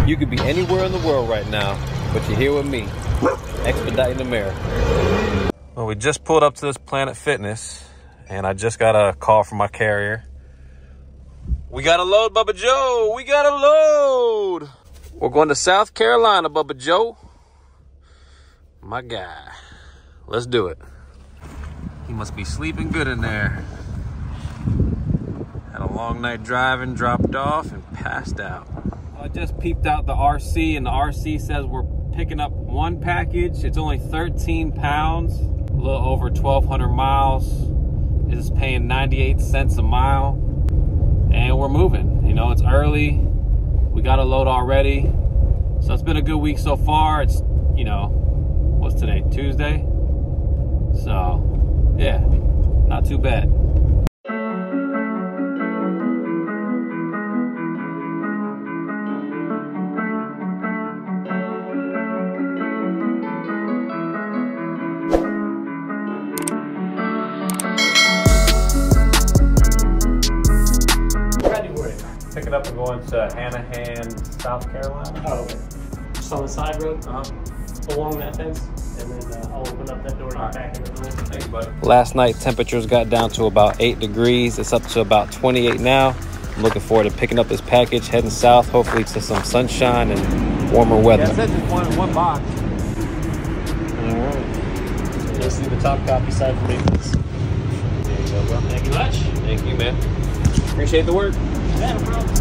You could be anywhere in the world right now, but you're here with me, Expediting America. Well, we just pulled up to this Planet Fitness, and I just got a call from my carrier. We got a load, Bubba Joe. We got a load. We're going to South Carolina, Bubba Joe. My guy. Let's do it. He must be sleeping good in there. Had a long night driving, dropped off, and passed out. I just peeped out the RC, and the RC says we're picking up one package. It's only 13 pounds, a little over 1,200 miles. It's paying 98 cents a mile, and we're moving. You know, it's early. We got a load already. So it's been a good week so far. It's, you know, what's today, Tuesday? So, yeah, not too bad. Pick it up and go into Hanahan, South Carolina. Oh, okay. Just on the side road, along that fence, and then I'll open up that door and get back in the door. Thanks, buddy. Last night, temperatures got down to about 8 degrees. It's up to about 28 now. I'm looking forward to picking up this package, heading south, hopefully to some sunshine and warmer weather. Yeah, it says it's one box. All right. You'll see the top copy side for me, please. There you go, bro. Thank you much. Thank you, man. Appreciate the work. Yeah, no problem.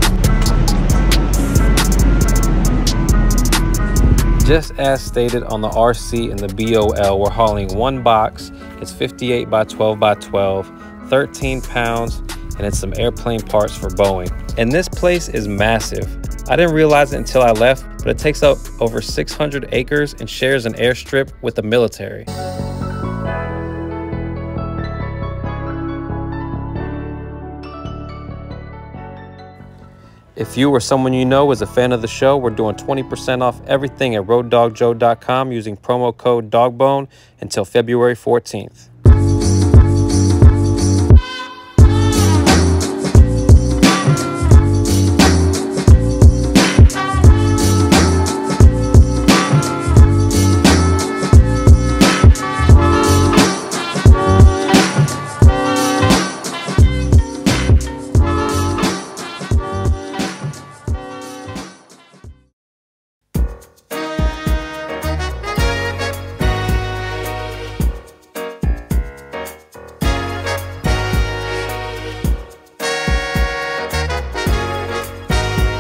Just as stated on the RC and the BOL, we're hauling one box. It's 58 by 12 by 12, 13 pounds, and it's some airplane parts for Boeing. And this place is massive. I didn't realize it until I left, but it takes up over 600 acres and shares an airstrip with the military. If you or someone you know is a fan of the show, we're doing 20% off everything at roaddogjoe.com using promo code DOGBONE until February 14th.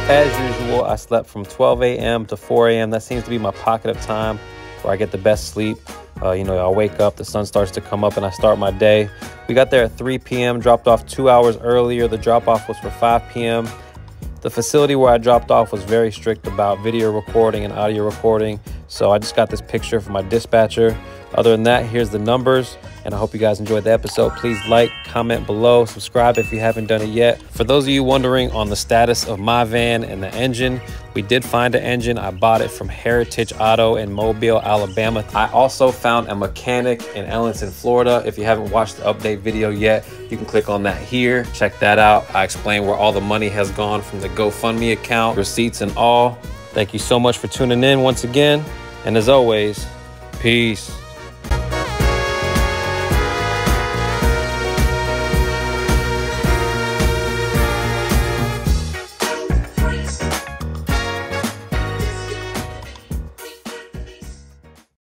As usual, I slept from 12 a.m. to 4 a.m. That seems to be my pocket of time where I get the best sleep. You know, I wake up, the sun starts to come up, and I start my day. We got there at 3 p.m., dropped off 2 hours earlier. The drop-off was for 5 p.m. The facility where I dropped off was very strict about video recording and audio recording, so I just got this picture from my dispatcher. Other than that, here's the numbers, and I hope you guys enjoyed the episode. Please like, comment below, subscribe if you haven't done it yet. For those of you wondering on the status of my van and the engine, we did find an engine. I bought it from Heritage Auto in Mobile, Alabama. I also found a mechanic in Ellenton, Florida. If you haven't watched the update video yet, you can click on that here. Check that out. I explain where all the money has gone from the GoFundMe account, receipts and all. Thank you so much for tuning in once again. And as always, peace.